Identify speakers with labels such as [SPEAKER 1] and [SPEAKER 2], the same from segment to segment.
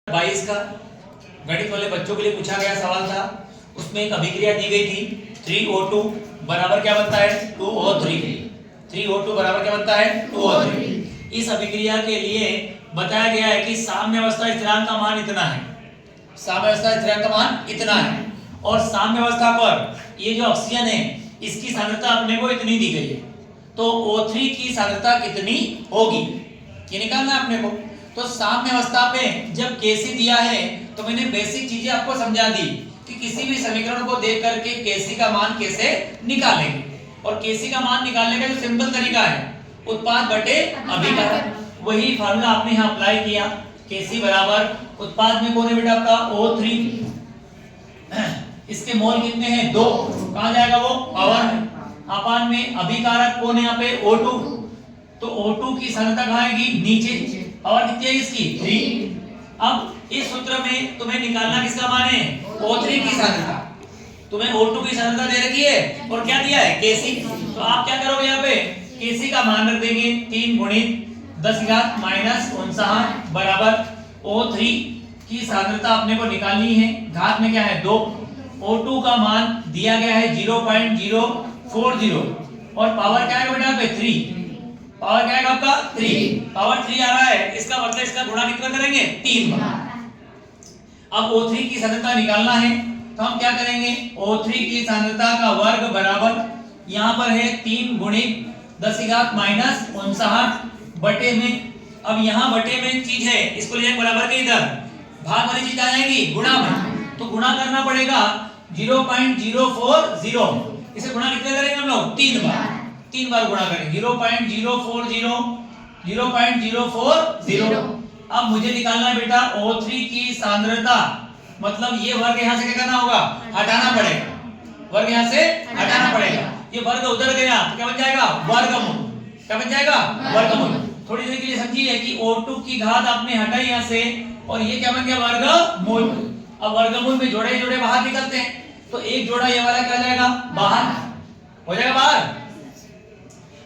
[SPEAKER 1] 22 का गणित वाले बच्चों के लिए पूछा गया सवाल था। उसमें एक अभिक्रिया दी गई थी 3O2 बराबर क्या बनता है 2O3। 3O2 बराबर क्या बनता है 2O3। इस अभिक्रिया के लिए बताया गया है कि साम्य अवस्था स्थिरांक का मान इतना है, साम्य अवस्था स्थिरांक का मान इतना है और साम्य अवस्था पर ये जो ऑक्सीजन है इसकी सांद्रता अपने को इतनी दी गई है, तो O3 की सांद्रता कितनी होगी ये निकालना है अपने को। तो साम्य अवस्था पे जब Kc दिया है तो मैंने बेसिक चीजें आपको समझा दी कि किसी भी समीकरण को देख करके Kc का मान कैसे निकालेंगे, और Kc का मान निकालने का जो सिंपल तरीका है उत्पाद बटे अभिकारक, वही फार्मूला आपने यहाँ अप्लाई किया। Kc बराबर उत्पाद में कौन है बेटा आपका O3, इसके मोल कितने हैं 2, कहां जाएगा वो पावर में, अपान में अभिकारक कौन है यहाँ पे O2, तो O2 की सांद्रता कहां आएगी नीचे, पावर कितनी है इसकी 3। अब इस सूत्र में तुम्हें निकालना किसका मान है O3 की सांद्रता, तुम्हें O2 की सांद्रता दे रखी है और क्या दिया है Kc, तो आप क्या करोगे यहाँ पे Kc का मान रख देंगे 3 गुणित 10⁻⁻⁹ बराबर O3 की सांद्रता अपने को निकालनी है, घात में क्या है 2, O2 का मान दिया गया है 0.040 और पावर क्या है बेटा पे 3, पावर क्या है आपका 3, पावर 3 आ रहा है, इसका मतलब इसका गुणा कितना करेंगे 3 बार। अब O3 की सांद्रता निकालना है तो हम क्या करेंगे O3 की सांद्रता का वर्ग बराबर यहाँ पर है 3 गुणित 10⁻⁻⁹ बटे में, अब यहाँ बटे में चीज है इसको ले बराबर के इधर, भाग वाली चीज आ जाएगी गुणा में, तो गुणा करना पड़ेगा 0.040, इसे गुणा कितने करेंगे हम लोग 3 बार गुणा करेंगे 0.040। अब मुझे निकालना है बेटा O3 की सांद्रता, मतलब ये वर्ग यहाँ से क्या करना होगा हटाना पड़ेगा, वर्ग यहाँ से हटाना पड़ेगा, ये वर्ग उधर गया तो क्या बन जाएगा वर्गमूल, क्या बन जाएगा वर्गमूल। थोड़ी देर के लिए समझिए कि O2 की घात आपने हटाई यहाँ से और ये क्या बन गया वर्गमूल। अब वर्गमूल में जोड़े जोड़े बाहर निकलते हैं, तो एक जोड़ा ये वाला क्या जाएगा बाहर, हो जाएगा बाहर।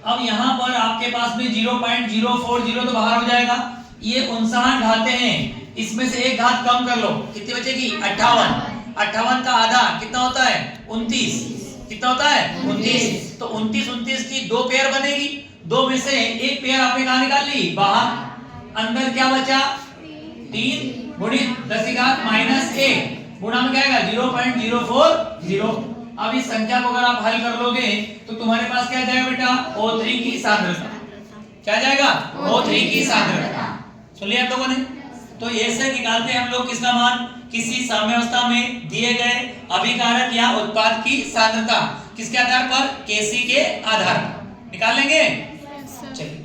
[SPEAKER 1] अब यहाँ पर आपके पास में 0.040 तो बाहर हो जाएगा, ये 59 घातें हैं, इसमें से एक घात कम कर लो, कितनी बचेगी 58 का आधा कितना होता है 29, कितना होता है 29, तो 29 की दो पेयर बनेगी, दो में से एक पेयर आपने कहां निकाल ली बाहर, अंदर क्या बचा 3 गुणित 10⁻⁻⁴ गुणा में क्या आएगा 0.040। अब इस संख्या को अगर आप हल कर लोगे तो तुम्हारे पास क्या जाएगा बेटा O3 की सांद्रता, क्या जाएगा O3 की सांद्रता, सुन लिया आप लोगों ने। तो ऐसे निकालते हैं हम लोग किसका मान, किसी साम्यावस्था में दिए गए अभिकारक या उत्पाद की सांद्रता, किसके आधार पर Kc के आधार पर निकाल लेंगे। चलिए